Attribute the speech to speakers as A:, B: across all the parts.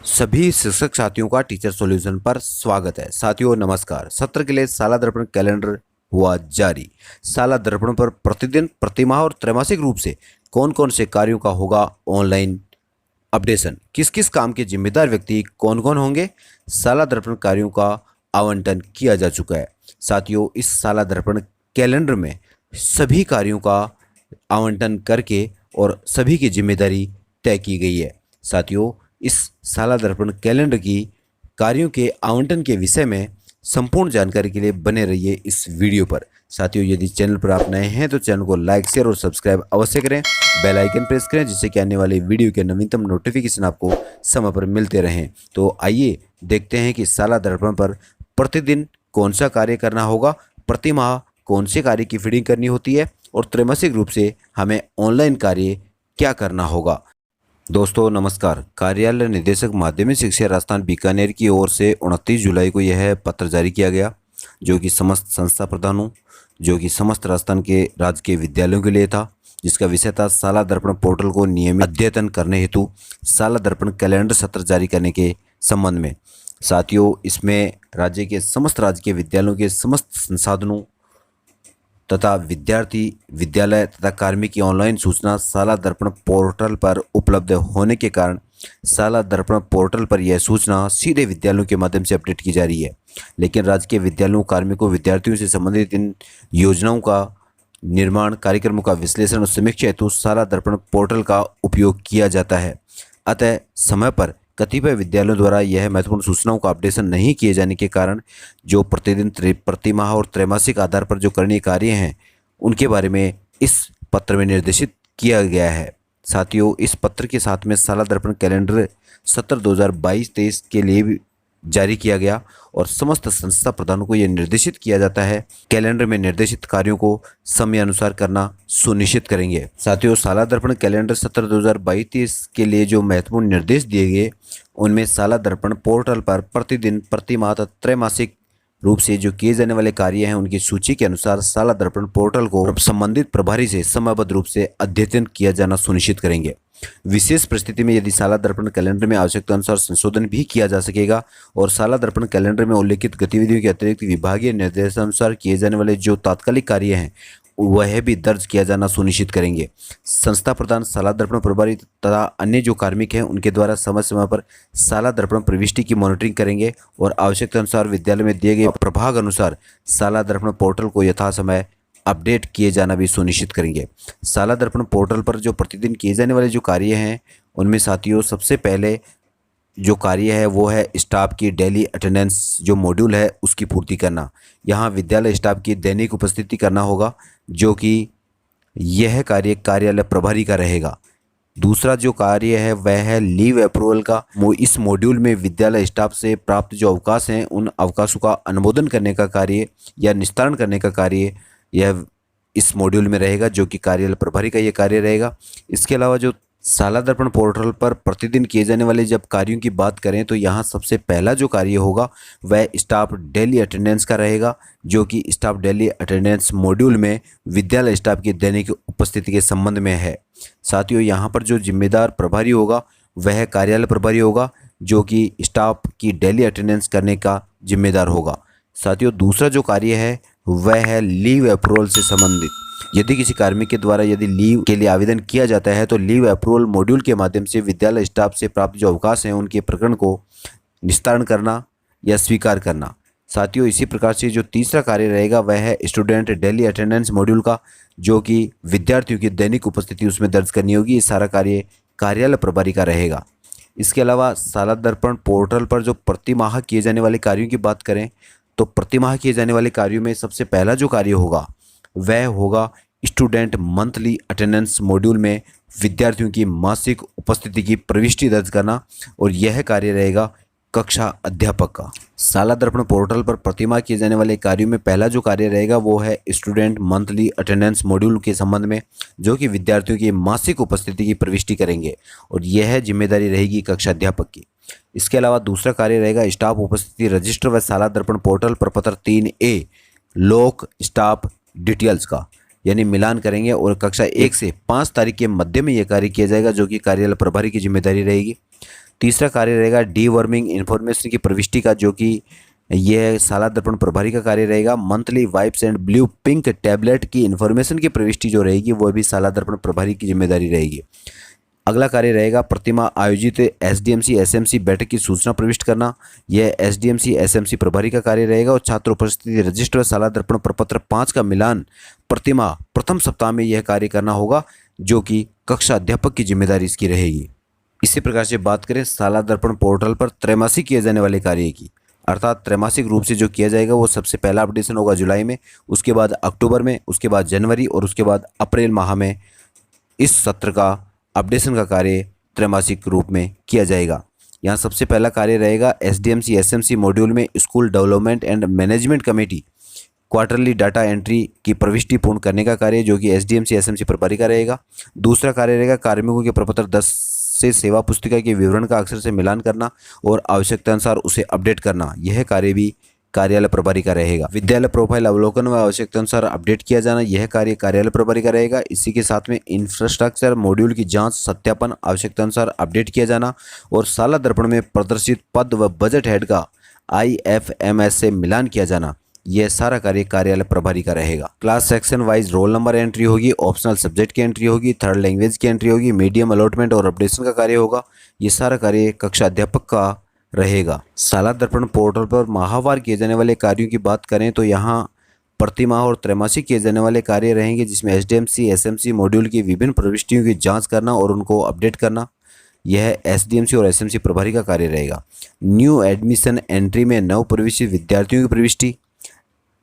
A: सभी शिक्षक साथियों का टीचर सॉल्यूशन पर स्वागत है। साथियों नमस्कार। सत्र के लिए साला दर्पण कैलेंडर हुआ जारी। साला दर्पण पर प्रतिदिन, प्रतिमाह और त्रैमासिक रूप से कौन कौन से कार्यों का होगा ऑनलाइन अपडेशन, किस किस काम के जिम्मेदार व्यक्ति कौन कौन होंगे, साला दर्पण कार्यों का आवंटन किया जा चुका है। साथियों इस साला दर्पण कैलेंडर में सभी कार्यों का आवंटन करके और सभी की जिम्मेदारी तय की गई है। साथियों इस साला दर्पण कैलेंडर की कार्यों के आवंटन के विषय में संपूर्ण जानकारी के लिए बने रहिए इस वीडियो पर। साथियों यदि चैनल पर आप नए हैं तो चैनल को लाइक, शेयर और सब्सक्राइब अवश्य करें। बेल आइकन प्रेस करें जिससे कि आने वाले वीडियो के नवीनतम नोटिफिकेशन आपको समय पर मिलते रहें। तो आइए देखते हैं कि साला दर्पण पर प्रतिदिन कौन सा कार्य करना होगा, प्रति माह कौन से कार्य की फीडिंग करनी होती है और त्रैमासिक रूप से हमें ऑनलाइन कार्य क्या करना होगा। दोस्तों नमस्कार। कार्यालय निदेशक माध्यमिक शिक्षा राजस्थान बीकानेर की ओर से 29 जुलाई को यह पत्र जारी किया गया, जो कि समस्त संस्था प्रधानों, जो कि समस्त राजस्थान के राजकीय विद्यालयों के लिए था, जिसका विषय था साला दर्पण पोर्टल को नियमित अद्यतन करने हेतु साला दर्पण कैलेंडर सत्र जारी करने के संबंध में। साथियों इसमें राज्य के समस्त राजकीय विद्यालयों के समस्त संसाधनों तथा विद्यार्थी, विद्यालय तथा कार्मिक की ऑनलाइन सूचना साला दर्पण पोर्टल पर उपलब्ध होने के कारण साला दर्पण पोर्टल पर यह सूचना सीधे विद्यालयों के माध्यम से अपडेट की जा रही है। लेकिन राजकीय विद्यालयों, कार्मिकों, विद्यार्थियों से संबंधित इन योजनाओं का निर्माण, कार्यक्रमों का विश्लेषण और समीक्षा हेतु साला दर्पण पोर्टल का उपयोग किया जाता है। अतः समय पर कतिपय विद्यालयों द्वारा यह महत्वपूर्ण सूचनाओं का अपडेशन नहीं किए जाने के कारण जो प्रतिदिन, प्रतिमाह और त्रैमासिक आधार पर जो करणीय कार्य हैं उनके बारे में इस पत्र में निर्देशित किया गया है। साथियों इस पत्र के साथ में साला दर्पण कैलेंडर सत्र 2022-23 के लिए भी जारी किया गया और समस्त संस्था प्रधानों को यह निर्देशित किया जाता है कैलेंडर में निर्देशित कार्यों को समयानुसार करना सुनिश्चित करेंगे। साथियों साला दर्पण कैलेंडर सत्र 2022-23 के लिए जो महत्वपूर्ण निर्देश दिए गए उनमें साला दर्पण पोर्टल पर प्रतिदिन, प्रतिमाह तथा त्रैमासिक रूप से जो किए जाने वाले कार्य हैं उनकी सूची के अनुसार साला दर्पण पोर्टल को संबंधित प्रभारी से समयबद्ध रूप से अद्यतन किया जाना सुनिश्चित करेंगे। विशेष परिस्थिति में यदि साला दर्पण कैलेंडर में आवश्यकता अनुसार संशोधन भी किया जा सकेगा और साला दर्पण कैलेंडर में उल्लेखित गतिविधियों के अतिरिक्त विभागीय निर्देशानुसार किए जाने वाले जो तात्कालिक कार्य हैं वह भी दर्ज किया जाना सुनिश्चित करेंगे। संस्था प्रधान, साला दर्पण प्रभारी तथा अन्य जो कार्मिक हैं उनके द्वारा समय समय पर साला दर्पण प्रविष्टि की मॉनिटरिंग करेंगे और आवश्यकता अनुसार विद्यालय में दिए गए प्रभाग अनुसार साला दर्पण पोर्टल को यथासमय अपडेट किए जाना भी सुनिश्चित करेंगे। साला दर्पण पोर्टल पर जो प्रतिदिन किए जाने वाले जो कार्य हैं उनमें साथियों सबसे पहले जो कार्य है वो है स्टाफ की डेली अटेंडेंस जो मॉड्यूल है उसकी पूर्ति करना। यहाँ विद्यालय स्टाफ की दैनिक उपस्थिति करना होगा, जो कि यह कार्य कार्यालय प्रभारी का रहेगा। दूसरा जो कार्य है वह है लीव अप्रूवल का। इस मॉड्यूल में विद्यालय स्टाफ से प्राप्त जो अवकाश हैं उन अवकाशों का अनुमोदन करने का कार्य या निस्तारण करने का कार्य यह इस मॉड्यूल में रहेगा, जो कि कार्यालय प्रभारी का यह कार्य रहेगा। इसके अलावा जो साला दर्पण पोर्टल पर प्रतिदिन किए जाने वाले जब कार्यों की बात करें तो यहाँ सबसे पहला जो कार्य होगा वह स्टाफ डेली अटेंडेंस का रहेगा, जो कि स्टाफ डेली अटेंडेंस मॉड्यूल में विद्यालय स्टाफ की दैनिक उपस्थिति के संबंध में है। साथियों यहाँ पर जो जिम्मेदार प्रभारी होगा वह कार्यालय प्रभारी होगा, जो कि स्टाफ की डेली अटेंडेंस करने का जिम्मेदार होगा। साथियों दूसरा जो कार्य है वह है लीव अप्रूवल से संबंधित। यदि किसी कार्मिक के द्वारा यदि लीव के लिए आवेदन किया जाता है तो लीव अप्रूवल मॉड्यूल के माध्यम से विद्यालय स्टाफ से प्राप्त जो अवकाश हैं उनके प्रकरण को निस्तारण करना या स्वीकार करना। साथियों इसी प्रकार से जो तीसरा कार्य रहेगा वह है स्टूडेंट डेली अटेंडेंस मॉड्यूल का, जो कि विद्यार्थियों की दैनिक उपस्थिति उसमें दर्ज करनी होगी। ये सारा कार्य कार्यालय प्रभारी का रहेगा। इसके अलावा साला दर्पण पोर्टल पर जो प्रतिमाह किए जाने वाले कार्यों की बात करें तो प्रतिमाह किए जाने वाले कार्यों में सबसे पहला जो कार्य होगा वह होगा स्टूडेंट मंथली अटेंडेंस मॉड्यूल में विद्यार्थियों की मासिक उपस्थिति की प्रविष्टि दर्ज करना, और यह कार्य रहेगा कक्षा अध्यापक का। साला दर्पण पोर्टल पर प्रतिमाह किए जाने वाले कार्यों में पहला जो कार्य रहेगा वो है स्टूडेंट मंथली अटेंडेंस मॉड्यूल के संबंध में, जो कि विद्यार्थियों की मासिक उपस्थिति की प्रविष्टि करेंगे और यह जिम्मेदारी रहेगी कक्षा अध्यापक की। इसके अलावा दूसरा कार्य रहेगा स्टाफ उपस्थिति रजिस्टर व साला दर्पण पोर्टल पर पत्र 3A लोक स्टाफ डिटेल्स का यानी मिलान करेंगे और कक्षा 1 से 5 तारीख के मध्य में यह कार्य किया जाएगा, जो कि कार्यालय प्रभारी की जिम्मेदारी रहेगी। तीसरा कार्य रहेगा डीवर्मिंग इन्फॉर्मेशन की प्रविष्टि का, जो कि यह साला दर्पण प्रभारी का कार्य रहेगा। Monthly wipes and blue pink tablet की इन्फॉर्मेशन की प्रविष्टि जो रहेगी वो भी साला दर्पण प्रभारी की जिम्मेदारी रहेगी। अगला कार्य रहेगा प्रतिमा आयोजित एसडीएमसी एसएमसी बैठक की सूचना प्रविष्ट करना। यह एसडीएमसी एसएमसी प्रभारी का कार्य रहेगा। और छात्र उपस्थिति रजिस्टर साला दर्पण प्रपत्र 5 का मिलान प्रतिमा प्रथम सप्ताह में यह कार्य करना होगा, जो कि कक्षा अध्यापक की जिम्मेदारी इसकी रहेगी। इसी प्रकार से बात करें साला दर्पण पोर्टल पर त्रैमासिक किए जाने वाले कार्य की, अर्थात त्रैमासिक रूप से जो किया जाएगा वो सबसे पहला अपडेशन होगा जुलाई में, उसके बाद अक्टूबर में, उसके बाद जनवरी और उसके बाद अप्रैल माह में इस सत्र का अपडेशन का कार्य त्रैमासिक रूप में किया जाएगा। यहाँ सबसे पहला कार्य रहेगा एसडीएमसी एसएमसी मॉड्यूल में school development and management committee quarterly data entry की प्रविष्टि पूर्ण करने का कार्य, जो कि एसडीएमसी एसएमसी प्रभारी का रहेगा। दूसरा कार्य रहेगा कार्मिकों के प्रपत्र 10 से सेवा पुस्तिका के विवरण का अक्षर से मिलान करना और आवश्यकता अनुसार उसे अपडेट करना। यह कार्य भी कार्यालय प्रभारी का रहेगा। विद्यालय प्रोफाइल अवलोकन व आवश्यकता अनुसार अपडेट किया जाना, यह कार्य कार्यालय प्रभारी का रहेगा। इसी के साथ में इंफ्रास्ट्रक्चर मॉड्यूल की जांच सत्यापन आवश्यकता अनुसार अपडेट किया जाना और साला दर्पण में प्रदर्शित पद व बजट हेड का IFMS से मिलान किया जाना, यह सारा कार्य कार्यालय प्रभारी का रहेगा। Class section wise roll number entry होगी, ऑप्शनल सब्जेक्ट की एंट्री होगी, थर्ड लैंग्वेज की एंट्री होगी, मीडियम अलॉटमेंट और अपडेशन का कार्य होगा। ये सारा कार्य कक्षा अध्यापक का रहेगा। साला दर्पण पोर्टल पर माहवार किए जाने वाले कार्यों की बात करें तो यहाँ प्रतिमाह और त्रैमासिक किए जाने वाले कार्य रहेंगे, जिसमें एसडीएमसी एसएमसी मॉड्यूल की विभिन्न प्रविष्टियों की जांच करना और उनको अपडेट करना, यह एसडीएमसी और एसएमसी प्रभारी का कार्य रहेगा। न्यू एडमिशन एंट्री में नव प्रवेशित विद्यार्थियों की प्रविष्टि,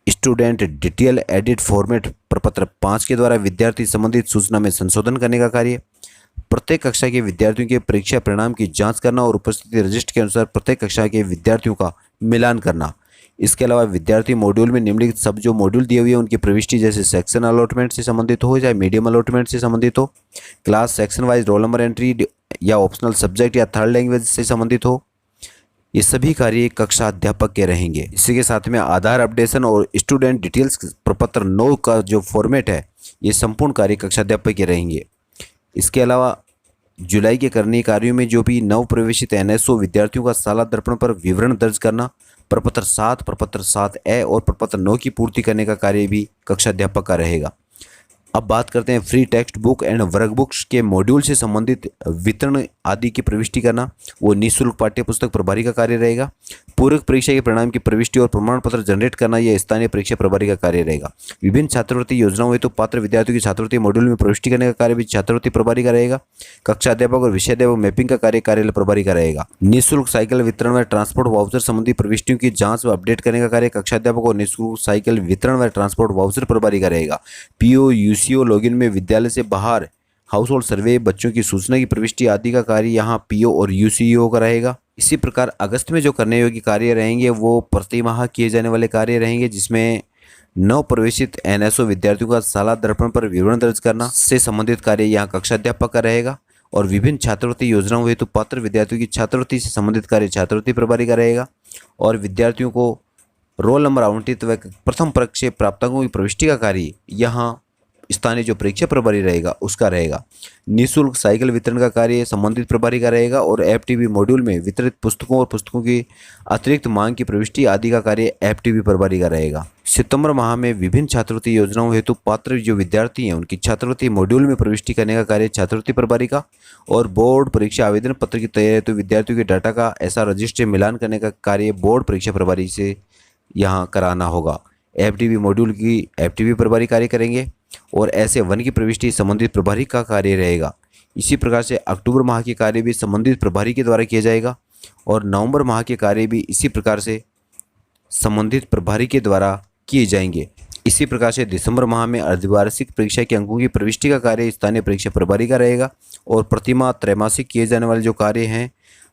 A: स्टूडेंट डिटेल एडिट फॉर्मेट प्रपत्र 5 के द्वारा विद्यार्थी संबंधित सूचना में संशोधन करने का कार्य, प्रत्येक कक्षा के विद्यार्थियों के परीक्षा परिणाम की जांच करना और उपस्थिति रजिस्टर के अनुसार प्रत्येक कक्षा के विद्यार्थियों का मिलान करना। इसके अलावा विद्यार्थी मॉड्यूल में निम्नलिखित सब जो मॉड्यूल दिए हुए हैं उनकी प्रविष्टि जैसे सेक्शन अलॉटमेंट से संबंधित हो, चाहे मीडियम अलॉटमेंट से संबंधित हो, class section wise roll number entry या ऑप्शनल सब्जेक्ट या थर्ड लैंग्वेज से संबंधित हो, ये सभी कार्य कक्षा अध्यापक के रहेंगे। इसी के साथ में आधार अपडेशन और स्टूडेंट डिटेल्स प्रपत्र 9 का जो फॉर्मेट है ये संपूर्ण कार्य कक्षा अध्यापक के रहेंगे। इसके अलावा जुलाई के करनीय कार्यों में जो भी नव प्रवेशित NSO विद्यार्थियों का साला दर्पण पर विवरण दर्ज करना, प्रपत्र 7, प्रपत्र 7A और प्रपत्र 9 की पूर्ति करने का कार्य भी कक्षा अध्यापक का रहेगा। अब बात करते हैं free text book and workbooks के मॉड्यूल से संबंधित वितरण आदि की प्रविष्टि करना, वो निःशुल्क पाठ्य पुस्तक प्रभारी का कार्य रहेगा। पूरक परीक्षा के परिणाम की प्रविष्टि और प्रमाण पत्र जनरेट करना, यह स्थानीय परीक्षा प्रभारी का कार्य रहेगा। विभिन्न छात्रवृत्ति योजनाओं हेतु पात्र विद्यार्थियों की छात्रवृत्ति मॉड्यूल में प्रविष्टि करने का कार्य भी छात्रवृत्ति प्रभारी का रहेगा। कक्षा अध्यापक और विषय अध्यापक मैपिंग का कार्य कार्यालय प्रभारी का रहेगा। निःशुल्क साइकिल वितरण व ट्रांसपोर्ट वाउचर संबंधी प्रविष्टियों की जांच व अपडेट करने का कार्य कक्षा अध्यापक और निःशुल्क साइकिल वितरण व ट्रांसपोर्ट वाउचर प्रभारी का रहेगा। PO UCO लॉगिन में विद्यालय से बाहर हाउस होल्ड सर्वे, बच्चों की सूचना की प्रविष्टि आदि का कार्य यहाँ PO और UCO का रहेगा। इसी प्रकार अगस्त में जो करने योग्य कार्य रहेंगे वो प्रति माह किए जाने वाले कार्य रहेंगे, जिसमें नव प्रवेशित NSO विद्यार्थियों का साला दर्पण पर विवरण दर्ज करना से संबंधित कार्य यहाँ कक्षा अध्यापक का रहेगा। और विभिन्न छात्रवृत्ति योजनाओं हेतु पात्र विद्यार्थियों की छात्रवृत्ति से संबंधित कार्य छात्रवृत्ति प्रभारी का रहेगा। और विद्यार्थियों को रोल नंबर आवंटित व प्रथम परीक्षा प्राप्तांकों की प्रविष्टि का कार्य यहाँ स्थानीय जो परीक्षा प्रभारी रहेगा उसका रहेगा। निःशुल्क साइकिल वितरण का कार्य संबंधित प्रभारी का रहेगा। और FTB मॉड्यूल में वितरित पुस्तकों और पुस्तकों की अतिरिक्त मांग की प्रविष्टि आदि का कार्य FTB प्रभारी का रहेगा। सितंबर माह में विभिन्न छात्रवृत्ति योजनाओं हेतु पात्र जो विद्यार्थी हैं उनकी छात्रवृत्ति मॉड्यूल में प्रविष्टि करने का कार्य छात्रवृत्ति प्रभारी का। और बोर्ड परीक्षा आवेदन पत्र की तैयारी हेतु विद्यार्थियों के डाटा का ऐसा रजिस्टर मिलान करने का कार्य बोर्ड परीक्षा प्रभारी से यहाँ कराना होगा। FTB मॉड्यूल की FTB प्रभारी कार्य करेंगे और ऐसे 1 की प्रविष्टि संबंधित प्रभारी का कार्य रहेगा। इसी प्रकार से अक्टूबर माह के कार्य भी संबंधित प्रभारी के द्वारा किया जाएगा और नवंबर माह के कार्य भी इसी प्रकार से संबंधित प्रभारी के द्वारा किए जाएंगे। इसी प्रकार से दिसंबर माह में अर्धवार्षिक परीक्षा के अंकों की प्रविष्टि का कार्य स्थानीय परीक्षा प्रभारी का रहेगा। और प्रतिमाह त्रैमासिक किए जाने वाले जो कार्य हैं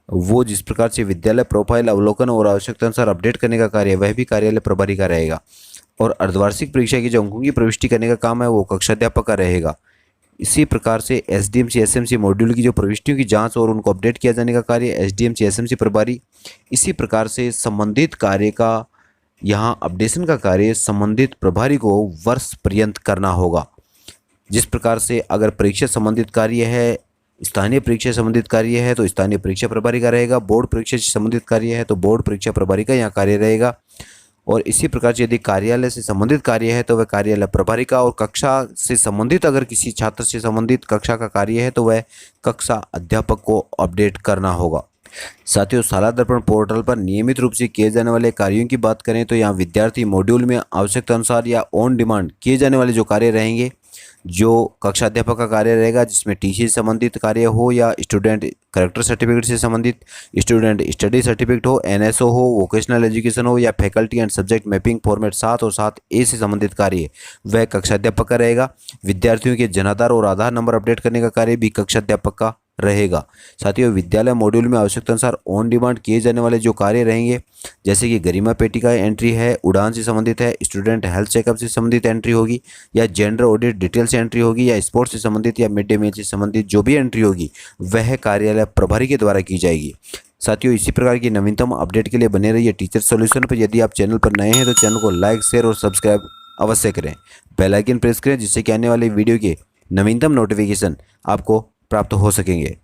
A: वो जिस प्रकार से विद्यालय प्रोफाइल अवलोकन और आवश्यकता अनुसार अपडेट करने का कार्य वह भी कार्यालय प्रभारी का रहेगा। और अर्धवार्षिक परीक्षा की जो अंकों की प्रविष्टि करने का काम है वो कक्षा अध्यापक का रहेगा। इसी प्रकार से SDMC SMC मॉड्यूल की जो प्रविष्टियों की जांच और उनको अपडेट किया जाने का कार्य SDMC SMC प्रभारी। इसी प्रकार से संबंधित कार्य का यहाँ अपडेशन का कार्य संबंधित प्रभारी को वर्ष पर्यंत करना होगा। जिस प्रकार से अगर परीक्षा संबंधित कार्य है स्थानीय परीक्षा से संबंधित कार्य है तो स्थानीय परीक्षा प्रभारी का रहेगा। बोर्ड परीक्षा से संबंधित कार्य है तो बोर्ड परीक्षा प्रभारी का यहाँ कार्य रहेगा। और इसी प्रकार से यदि कार्यालय से संबंधित कार्य है तो वह कार्यालय प्रभारी का, और कक्षा से संबंधित अगर किसी छात्र से संबंधित कक्षा का कार्य है तो वह कक्षा अध्यापक को अपडेट करना होगा। साथियों, शाला दर्पण पोर्टल पर नियमित रूप से किए जाने वाले कार्यों की बात करें तो यहाँ विद्यार्थी मॉड्यूल में आवश्यकता अनुसार या ऑन डिमांड किए जाने वाले जो कार्य रहेंगे, जो कक्षा अध्यापक का कार्य रहेगा जिसमें टीसी से संबंधित कार्य हो या स्टूडेंट करेक्टर सर्टिफिकेट से संबंधित, स्टूडेंट स्टडी सर्टिफिकेट हो, एनएसओ हो, वोकेशनल एजुकेशन हो या faculty and subject mapping format 7 और 7A से संबंधित कार्य वह कक्षा अध्यापक का रहेगा। विद्यार्थियों के जनाधार और आधार नंबर अपडेट करने का कार्य भी कक्षा अध्यापक का रहेगा। साथियों, विद्यालय मॉड्यूल में आवश्यकता अनुसार ऑन डिमांड किए जाने वाले जो कार्य रहेंगे, जैसे कि गरिमा पेटिका एंट्री है, उड़ान से संबंधित है, स्टूडेंट हेल्थ चेकअप से संबंधित एंट्री होगी, या जेंडर ऑडिट डिटेल से एंट्री होगी, या स्पोर्ट्स से संबंधित या मिड डे मील से संबंधित जो भी एंट्री होगी वह कार्यालय प्रभारी के द्वारा की जाएगी। साथियों, इसी प्रकार की नवीनतम अपडेट के लिए बने रहिए टीचर सॉल्यूशन पर। यदि आप चैनल पर नए हैं तो चैनल को लाइक, शेयर और सब्सक्राइब अवश्य करें। बेल आइकन प्रेस करें जिससे कि आने वाली वीडियो के नवीनतम नोटिफिकेशन आपको प्राप्त हो सकेंगे।